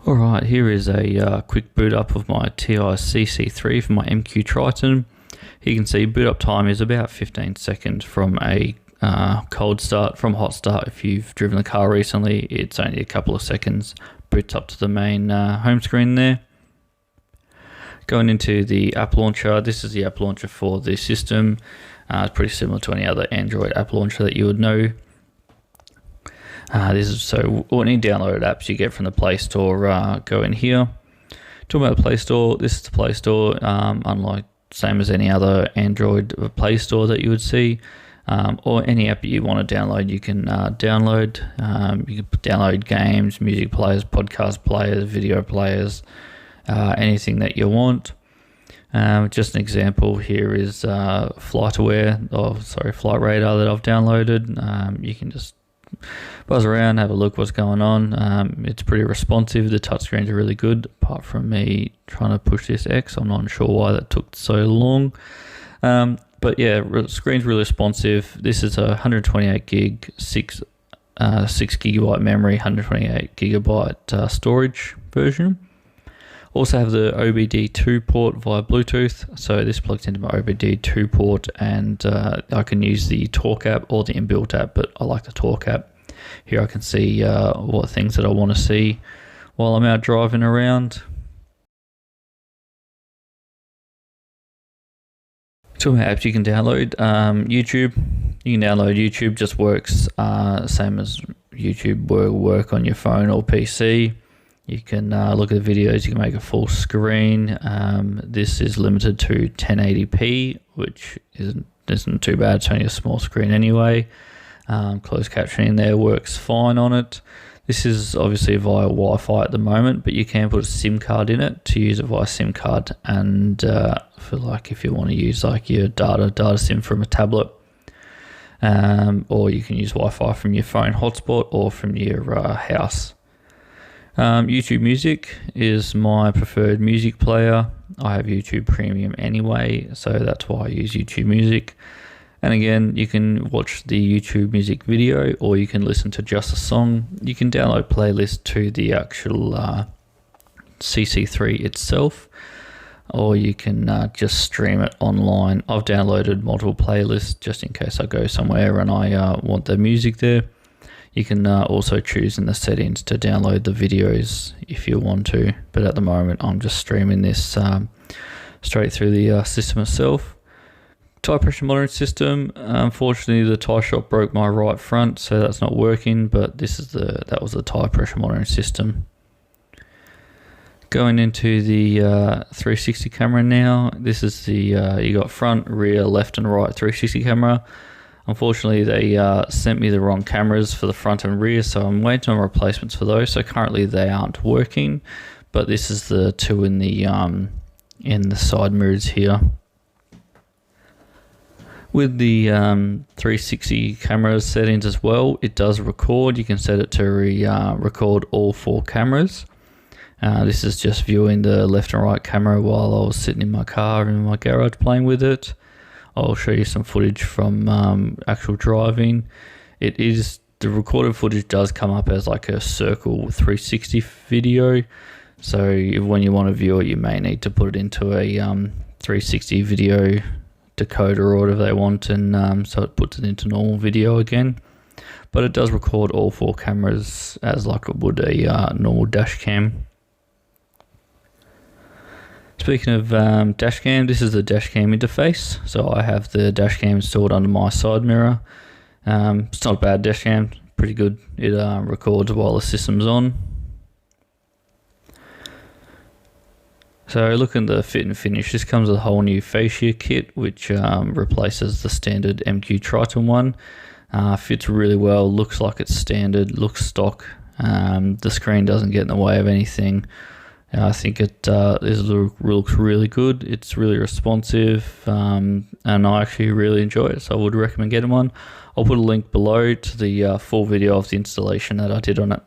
Alright, here is a quick boot up of my Teyes CC3 for my MQ Triton. Here you can see boot up time is about 15 seconds from a cold start. From hot start, if you've driven the car recently, it's only a couple of seconds. Boots up to the main home screen there. Going into the app launcher, this is the app launcher for the system. It's pretty similar to any other Android app launcher that you would know. This is so any downloaded apps you get from the Play Store, go in here. Talking about the Play Store, this is the Play Store, unlike same as any other Android Play Store that you would see, or any app that you want to download, you can download. You can download games, music players, podcast players, video players, anything that you want. Just an example here is Flight Radar that I've downloaded. You can just buzz around, have a look what's going on. It's pretty responsive. The touchscreens are really good, apart from me trying to push this X. I'm not sure why that took so long. But yeah, screen's really responsive. This is a 128 gig, 6 gigabyte memory, 128 gigabyte storage version. Also have the OBD2 port via Bluetooth, so this plugs into my OBD2 port, and I can use the Talk app or the inbuilt app, but I like the Talk app. Here I can see what things that I want to see while I'm out driving around. Two more apps you can download. YouTube. You can download YouTube, just works same as YouTube will work on your phone or PC. You can look at the videos, you can make a full screen. This is limited to 1080p, which isn't too bad. It's only a small screen anyway. Closed captioning there works fine on it. This is obviously via Wi-Fi at the moment, but you can put a SIM card in it to use it via SIM card. And for like if you want to use like your data SIM from a tablet, or you can use Wi-Fi from your phone hotspot or from your house. YouTube Music is my preferred music player. I have YouTube Premium anyway, so that's why I use YouTube Music. And again, you can watch the YouTube Music video, or you can listen to just a song. You can download playlists to the actual CC3 itself, or you can just stream it online. I've downloaded multiple playlists just in case I go somewhere and I want the music there. You can also choose in the settings to download the videos if you want to, but at the moment I'm just streaming this straight through the system itself. Tire pressure monitoring system. Unfortunately, the tire shop broke my right front, so that's not working. But that was the tire pressure monitoring system. Going into the 360 camera now. This is the you got front, rear, left, and right 360 camera. Unfortunately, they sent me the wrong cameras for the front and rear, so I'm waiting on replacements for those. So currently they aren't working, but this is the two in the side mirrors here. With the 360 camera settings as well, it does record. You can set it to record all 4 cameras. This is just viewing the left and right camera while I was sitting in my car in my garage playing with it. I'll show you some footage from actual driving. The recorded footage does come up as like a circle 360 video. So when you want to view it, you may need to put it into a 360 video decoder or whatever they want, and so it puts it into normal video again. But it does record all 4 cameras as like it would a normal dash cam. Speaking of dash cam, this is the dash cam interface. So I have the dash cam installed under my side mirror. It's not a bad dash cam, pretty good. It records while the system's on. So looking at the fit and finish, this comes with a whole new fascia kit, which replaces the standard MQ Triton one. Fits really well, looks like it's standard, looks stock. The screen doesn't get in the way of anything. I think this looks really good. It's really responsive, and I actually really enjoy it, so I would recommend getting one. I'll put a link below to the full video of the installation that I did on it.